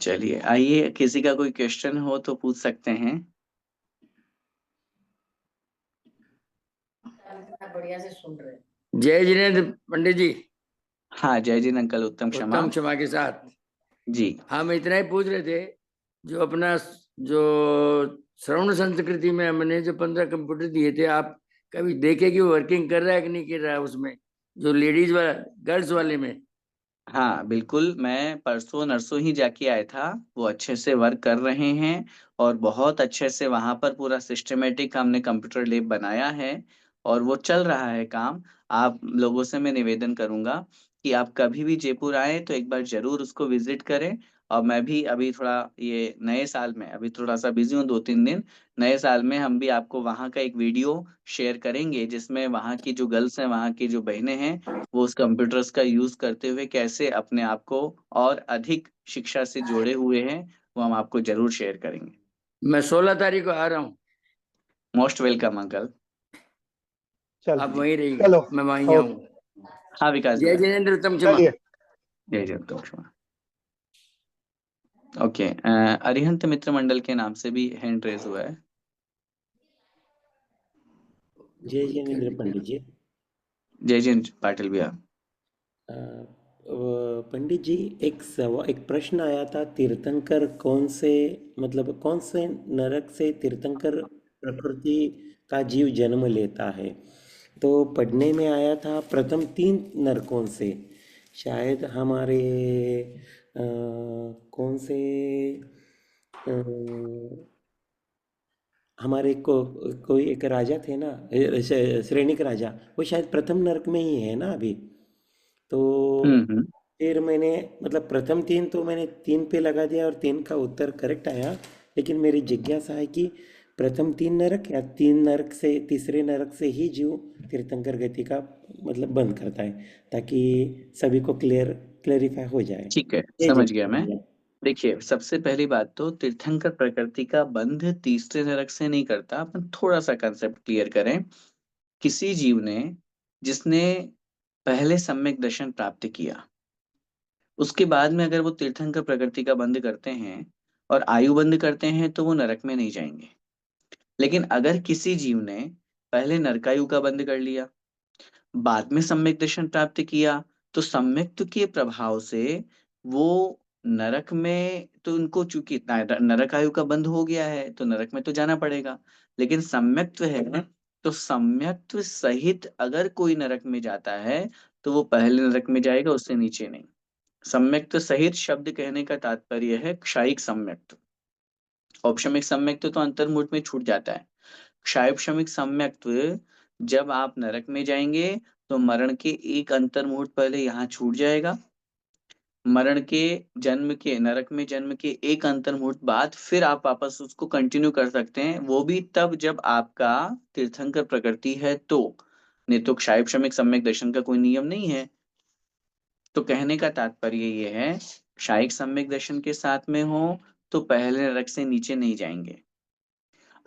चलिए, आइए, किसी का कोई क्वेश्चन हो तो पूछ सकते हैं। बढ़िया से सुन रहे। जय जिनेन्द्र पंडित जी। हाँ, जय जिन अंकल, उत्तम क्षमा। उत्तम क्षमा के साथ जी। हम इतना ही पूछ रहे थे, जो अपना जो श्रवण संस्कृति में हमने जो 15 कंप्यूटर दिए थे, आप कभी देखे कि वो वर्किंग कर रहा है कि नहीं कर रहा है, उसमें जो लेडीज वाला, गर्ल्स वाले में? हाँ बिल्कुल, मैं परसों नरसों ही जाके आया था। वो अच्छे से वर्क कर रहे हैं और बहुत अच्छे से वहां पर पूरा सिस्टमेटिक हमने कंप्यूटर लैब बनाया है और वो चल रहा है काम। आप लोगों से मैं निवेदन करूंगा कि आप कभी भी जयपुर आए तो एक बार जरूर उसको विजिट करें। और मैं भी अभी थोड़ा ये नए साल में अभी थोड़ा सा बिजी हूँ, 2-3 दिन। नए साल में हम भी आपको वहाँ का एक वीडियो शेयर करेंगे जिसमें वहाँ की जो गर्ल्स हैं, वहाँ की जो बहनें हैं, वो उस कंप्यूटर्स का यूज करते हुए कैसे अपने आप को और अधिक शिक्षा से जोड़े हुए हैं, वो हम आपको जरूर शेयर करेंगे। मैं 16 तारीख को आ रहा हूँ। Most welcome uncle. आप चलो वहीं रहिएगा, चलो। मैं वहीं ओके। आऊँ। हाँ विकास जय भैया। जिनेन्द्र, उत्तम क्षमा। चलिए। जय जय उत्तम क्षमा। ओके, अरिहंत मित्र मंडल के नाम से भी हैंड रेज हुआ है। जय जिनेन्द्र पंडित जी। जय जय पाटिल भैया। अ, पंडित जी, एक प्रश्न आया था, तीर्थंकर कौन से, मतलब कौन से नरक से तीर्थंकर प्रकृति का जीव जन्म लेता है? तो पढ़ने में आया था प्रथम 3 नरकों से। शायद हमारे कौन से अ, हमारे कोई एक राजा थे ना, श्रेणिक राजा, वो शायद प्रथम नरक में ही है ना अभी। तो हम्म। फिर मैंने, मतलब प्रथम 3 तो मैंने 3 पे लगा दिया और 3 का उत्तर करेक्ट आया। लेकिन मेरी जिज्ञासा है कि प्रथम 3 नरक या 3 नरक से, तीसरे नरक से ही जीव तीर्थंकर गति का मतलब बंद करता है, ताकि सभी को क्लेरिफाई हो जाए। ठीक है, जय समझ गया मैं। जय। देखिए, सबसे पहली बात तो तीर्थंकर प्रकृति का बंध तीसरे नरक से नहीं करता। अपन थोड़ा सा कंसेप्ट क्लियर करें। किसी जीव ने, जिसने पहले सम्यक दर्शन प्राप्त किया, उसके बाद में अगर वो तीर्थंकर प्रकृति का बंध करते हैं और आयु बंध करते हैं तो वो नरक में नहीं जाएंगे। लेकिन अगर किसी जीव ने पहले नरकायु का बंध कर लिया, बाद में सम्यक दर्शन प्राप्त किया, तो सम्यक्त के प्रभाव से वो नरक में, तो उनको चूंकि नरक आयु का बंध हो गया है तो नरक में तो जाना पड़ेगा। लेकिन सम्यक्त्व है, तो सम्यक्त्व सहित अगर कोई नरक में जाता है तो वो पहले नरक में जाएगा, उससे नीचे नहीं। सम्यक्त सहित शब्द कहने का तात्पर्य है क्षायिक सम्यक्त। औपशमिक सम्यक्त तो अंतर्मुहूर्त में छूट जाता है। क्षायक्षमिक सम्यक्त्व, जब आप नरक में जाएंगे तो मरण के एक अंतर मुहूर्त पहले यहाँ छूट जाएगा। मरण के, जन्म के, नरक में जन्म के एक अंतर मुहूर्त बाद फिर आप वापस उसको कंटिन्यू कर सकते हैं, वो भी तब जब आपका तीर्थंकर प्रकृति है तो। नहीं तो क्षायक्षमिक सम्यक दर्शन का कोई नियम नहीं है। तो कहने का तात्पर्य ये है, क्षायिक सम्यक दर्शन के साथ में हो तो पहले नरक से नीचे नहीं जाएंगे।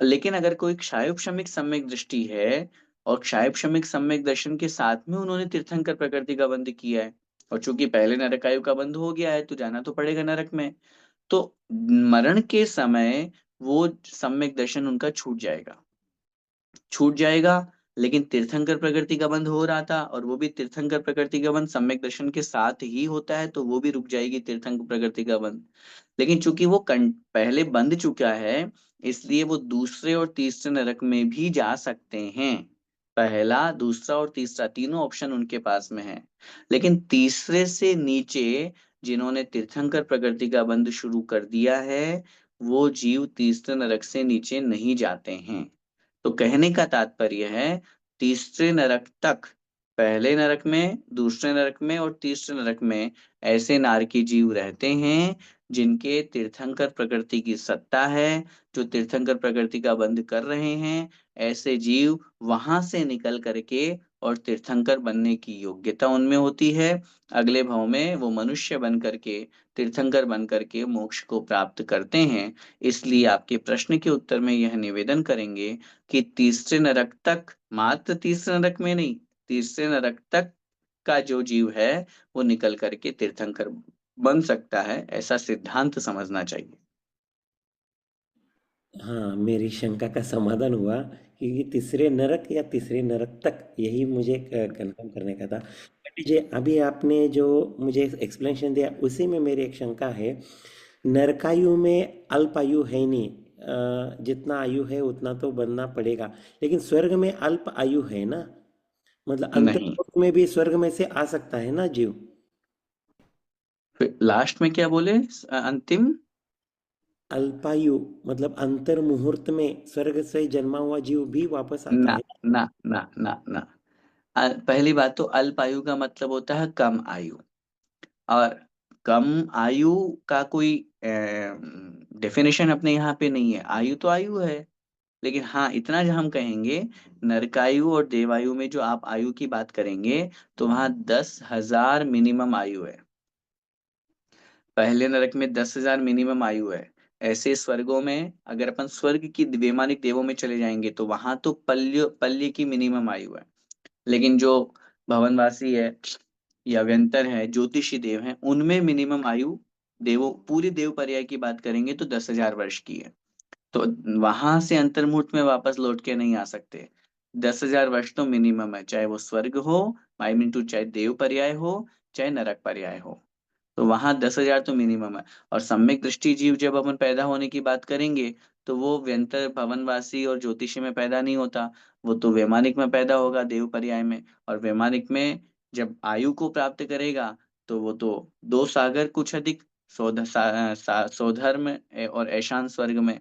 लेकिन अगर कोई क्षायोपशमिक सम्यक दृष्टि है और क्षायोपशमिक सम्यक दर्शन के साथ में उन्होंने तीर्थंकर प्रकृति का बंध किया है, और चूंकि पहले नरकायु का बंध हो गया है तो जाना तो पड़ेगा नरक में, तो मरण के समय वो सम्यक दर्शन उनका छूट जाएगा। लेकिन तीर्थंकर प्रकृति का बंध हो रहा था और वो भी तीर्थंकर प्रकृति का बंध सम्यक दर्शन के साथ ही होता है, तो वो भी रुक जाएगी तीर्थंकर प्रकृति का बंध। लेकिन चूंकि वो पहले बंध चुका है, इसलिए वो दूसरे और तीसरे नरक में भी जा सकते हैं। पहला, दूसरा और तीसरा तीनों ऑप्शन उनके पास में है। लेकिन तीसरे से नीचे जिन्होंने तीर्थंकर प्रकृति का बंध शुरू कर दिया है, वो जीव तीसरे नरक से नीचे नहीं जाते हैं। तो कहने का तात्पर्य है, तीसरे नरक तक, पहले नरक में, दूसरे नरक में और तीसरे नरक में ऐसे नारकी जीव रहते हैं जिनके तीर्थंकर प्रकृति की सत्ता है, जो तीर्थंकर प्रकृति का बंध कर रहे हैं। ऐसे जीव वहां से निकल करके और तीर्थंकर बनने की योग्यता उनमें होती है। अगले भाव में वो मनुष्य बन करके, तीर्थंकर बन करके मोक्ष को प्राप्त करते हैं। इसलिए आपके प्रश्न के उत्तर में यह निवेदन करेंगे कि तीसरे नरक तक, मात्र तीसरे नरक में नहीं, तीसरे नरक तक का जो जीव है वो निकल करके तीर्थंकर बन सकता है, ऐसा सिद्धांत समझना चाहिए। हाँ, मेरी शंका का समाधान हुआ कि तीसरे नरक या तीसरे नरक तक, यही मुझे कंफर्म करने का था। पंडित जी, अभी आपने जो मुझे एक्सप्लेनेशन दिया उसी में मेरी एक शंका है। नरकायु में अल्प आयु है नहीं, जितना आयु है उतना तो बनना पड़ेगा, लेकिन स्वर्ग में अल्प आयु है ना? मतलब नहीं, अंतर्लोक में भी स्वर्ग में से आ सकता है ना जीव? फिर लास्ट में क्या बोले, अंतिम? अल्पायु मतलब अंतर मुहूर्त में स्वर्ग से जन्मा हुआ जीव भी वापस आता ना है? ना ना ना ना। पहली बात तो अल्प आयु का मतलब होता है कम आयु, और कम आयु का कोई डेफिनेशन अपने यहाँ पे नहीं है। आयु तो आयु है, लेकिन हाँ इतना जो हम कहेंगे, नरकायु और देवायु में जो आप आयु की बात करेंगे तो वहां 10,000 मिनिमम आयु है। पहले नरक में 10,000 मिनिमम आयु है। ऐसे स्वर्गों में अगर अपन स्वर्ग की वैमानिक देवों में चले जाएंगे तो वहां तो पल्य पल्य की मिनिमम आयु है। लेकिन जो भवनवासी है या व्यंतर है, ज्योतिषी देव हैं, उनमें मिनिमम आयु, देवों पूरी देव पर्याय की बात करेंगे तो 10,000 वर्ष की है। तो वहां से अंतर्मुहूर्त में वापस लौट के नहीं आ सकते। 10,000 वर्ष तो मिनिमम है, चाहे वो स्वर्ग हो, आई मीन टू, चाहे देव पर्याय हो, चाहे नरक पर्याय हो। तो वहां 10,000 तो मिनिमम है। और सम्यक दृष्टि जीव जब अपन पैदा होने की बात करेंगे तो वो व्यंतर भवनवासी और ज्योतिषी में पैदा नहीं होता, वो तो वैमानिक में पैदा होगा, देव पर्याय में। और वैमानिक में जब आयु को प्राप्त करेगा तो वो तो दो सागर कुछ अधिक, सौधर्म और ऐशान स्वर्ग में।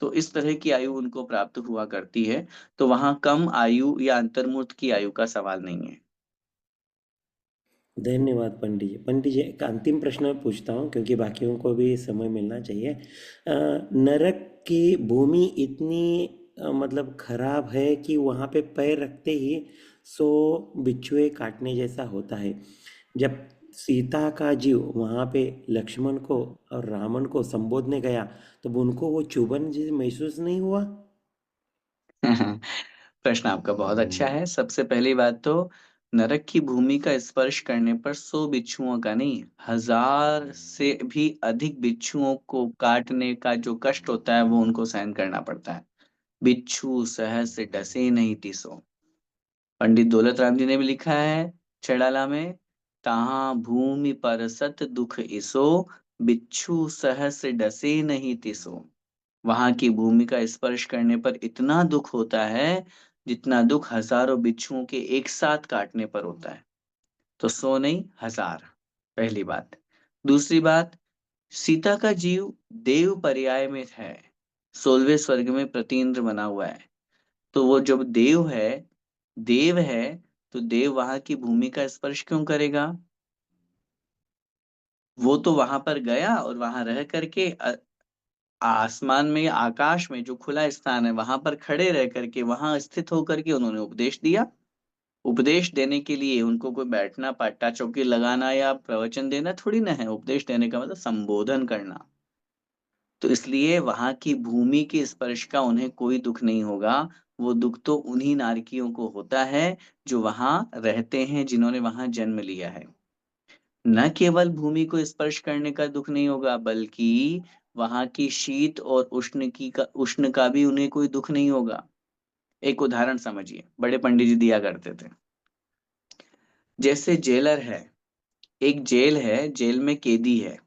तो इस तरह की आयु उनको प्राप्त हुआ करती है। तो वहां कम आयु या अंतर्मुक्त की आयु का सवाल नहीं है। धन्यवाद पंडित जी। पंडित जी, एक अंतिम प्रश्न पूछता हूँ क्योंकि बाकियों को भी समय मिलना चाहिए। नरक की भूमि इतनी मतलब खराब है कि वहाँ पे पैर रखते ही 100 बिच्छुए काटने जैसा होता है। जब सीता का जीव वहाँ पे लक्ष्मण को और रावण को संबोधने गया, तब उनको वो चुभन जी महसूस नहीं हुआ? प्रश्न आपका बहुत अच्छा है। सबसे पहली बात तो, नरक की भूमि का स्पर्श करने पर 100 बिच्छुओं का नहीं, 1,000 से भी अधिक बिच्छुओं को काटने का जो कष्ट होता है वो उनको सहन करना पड़ता है। बिच्छू सहज से डसे नहीं तिसो। पंडित दौलत राम जी ने भी लिखा है छेड़ाला में, तहाँ भूमि पर सत दुख इसो, बिच्छू सहज से डसे नहीं तिसो। वहां की भूमि का स्पर्श करने पर इतना दुख होता है जितना दुख हजारों बिच्छुओं के एक साथ काटने पर होता है। तो 100 नहीं, 1,000, पहली बात। दूसरी बात, सीता का जीव देव पर्याय में है, 16वें स्वर्ग में प्रतीन्द्र बना हुआ है। तो वो जब देव है, तो देव वहां की भूमि का स्पर्श क्यों करेगा? वो तो वहां पर गया और वहां रह करके आसमान में या आकाश में जो खुला स्थान है वहां पर खड़े रह करके, वहां स्थित होकर के उन्होंने उपदेश दिया। उपदेश देने के लिए उनको कोई बैठना, पाटा चौकी लगाना या प्रवचन देना थोड़ी ना है। उपदेश देने का मतलब संबोधन करना। तो इसलिए वहां की भूमि के स्पर्श का उन्हें कोई दुख नहीं होगा। वो दुख तो उन्हीं नारकियों को होता है जो वहां रहते हैं, जिन्होंने वहां जन्म लिया है। न केवल भूमि को स्पर्श करने का दुख नहीं होगा, बल्कि वहां की शीत और उष्ण का भी उन्हें कोई दुख नहीं होगा। एक उदाहरण समझिए, बड़े पंडित जी दिया करते थे। जैसे जेलर है, एक जेल है, जेल में कैदी है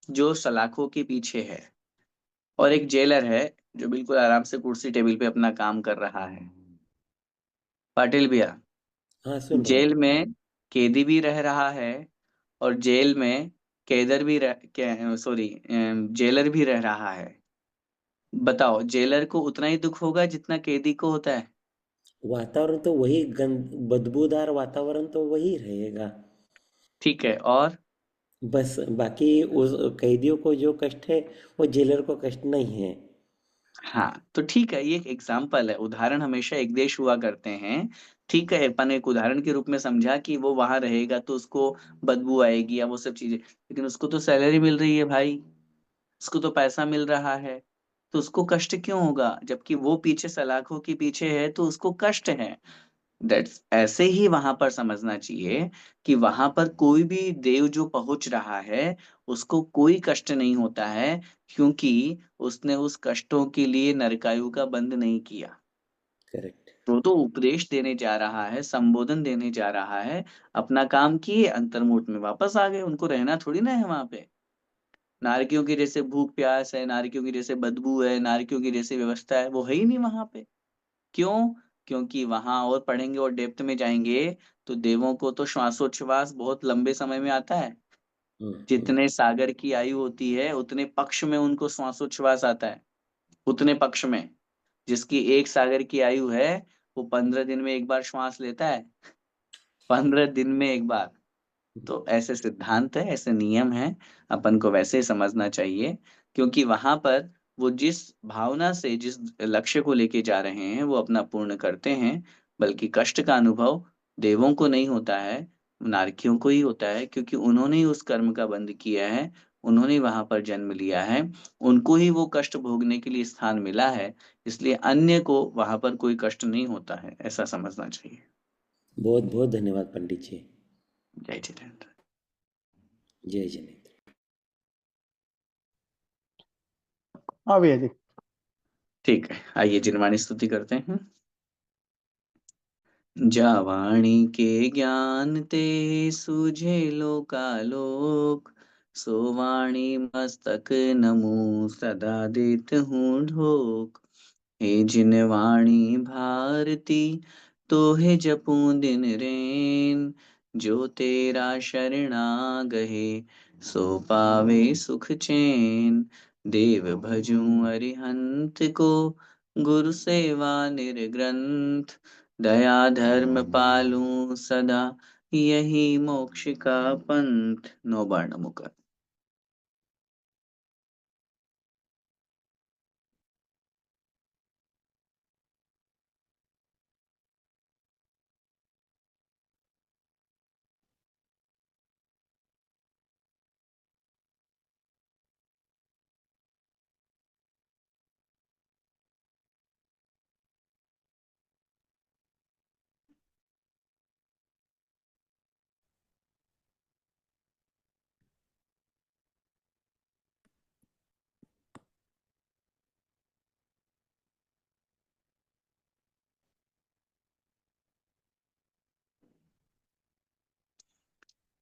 जो सलाखों के पीछे है, और एक जेलर है जो बिल्कुल आराम से कुर्सी टेबल पे अपना काम कर रहा है। पाटिल भैया, हाँ, सुन रहा हूँ। जेल में कैदी भी रह रहा है और जेल में कैदर भी रह सॉरी जेलर भी रह रहा है। बताओ, जेलर को उतना ही दुख होगा जितना कैदी को होता है? वातावरण तो वही गंद बदबूदार वातावरण तो वही रहेगा। ठीक है, और बस बाकी उस कैदियों को जो कष्ट है वो जेलर को कष्ट नहीं है। हाँ तो ठीक है, ये एक एग्जाम्पल है, उदाहरण हमेशा एक देश हुआ करते हैं। ठीक है, अपन एक उदाहरण के रूप में समझा कि वो वहां रहेगा तो उसको बदबू आएगी या वो सब चीजें, लेकिन उसको तो सैलरी मिल रही है भाई, उसको तो पैसा मिल रहा है। तो उसको कष्ट क्यों होगा? जबकि वो पीछे सलाखों के पीछे है तो उसको कष्ट है। दैट्स ऐसे ही वहां पर समझना चाहिए कि वहां पर कोई भी देव जो पहुंच रहा है उसको कोई कष्ट नहीं होता है, क्योंकि उसने उस कष्टों के लिए नरकायु का बंध नहीं किया। करेक्ट। वो तो उपदेश देने जा रहा है, संबोधन देने जा रहा है, अपना काम किए, अंतर्मुठ में वापस आ गए, उनको रहना थोड़ी ना है वहां पे। नारकियों की जैसे भूख प्यास है, नारकियों की जैसे बदबू है, नारकियों की जैसे व्यवस्था है, वो है ही नहीं वहां पे। क्यों? क्योंकि वहां और पढ़ेंगे और डेप्थ में जाएंगे तो देवों को तो श्वासोच्छ्वास बहुत लंबे समय में आता है। हम्म। जितने सागर की आयु होती है उतने पक्ष में उनको श्वासोच्छ्वास आता है, उतने पक्ष में। जिसकी एक सागर की आयु है वो 15 दिन में एक बार श्वास लेता है, 15 दिन में एक बार। तो ऐसे सिद्धांत है, ऐसे नियम है, अपन को वैसे ही समझना चाहिए। क्योंकि वहां पर वो जिस भावना से, जिस लक्ष्य को लेके जा रहे हैं वो अपना पूर्ण करते हैं। बल्कि कष्ट का अनुभव देवों को नहीं होता है, नारकियों को ही होता है, क्योंकि उन्होंने ही उस कर्म का बंध किया है, उन्होंने वहां पर जन्म लिया है, उनको ही वो कष्ट भोगने के लिए स्थान मिला है। इसलिए अन्य को वहां पर कोई कष्ट नहीं होता है, ऐसा समझना चाहिए। बहुत बहुत धन्यवाद पंडित जी। जय जितेंद्र। जय जिनेन्द्र। हाँ भैया जी। ठीक है, आइए जिनवाणी स्तुति करते हैं। जावाणी के ज्ञान ते सूझे लोकालोक, सोवाणी मस्तक नमो सदा देत हूँ ढोक। हे जिनवाणी भारती तो हे जपूं दिन रैन, जो तेरा शरणा गहे सो पावे सुख चैन। देव भजूं अरिहंत को गुरु सेवा निर्ग्रंथ, दया धर्म पालूं सदा यही मोक्ष का पंथ। नौबाण मुकर।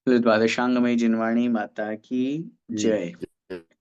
द्वादशांगमयी जिनवाणी माता की जय।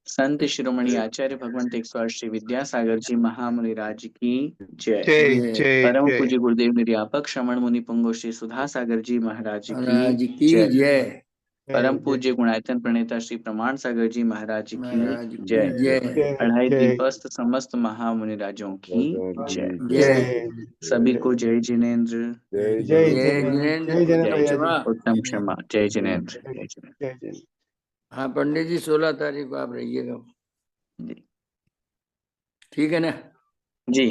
संत शिरोमणि आचार्य भगवंत 108 श्री विद्यासागर जी महामुनि राज की जय। जय जय जय परम जय। पूज्य गुरुदेव निर्यापक श्रमण मुनि पुंगव श्री सुधा सागर जी महाराज की महाराज की जय। जय। परम जय पूज्य गुणायतन प्रणेता श्री प्रमाण सागर जी महाराज की महाराज की जय। जय। जय अढ़ाई जय दीपस्थ समस्त महामुनि राजों की जय। जय जय सभी को जय जिनेन्द्र। जय जय जिनेन्द्र। जय जिनेन्द्र। जिनेन्द्र जय भैया जय जी। उत्तम क्षमा। जय जिनेन्द्र। जय जिनेन्द्र। जय जिनेन्द्र। हाँ पंडित जी 16 तारीख को आप रहिएगा, जी। ठीक है ना? जी।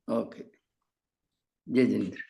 ओके। जय जिनेन्द्र।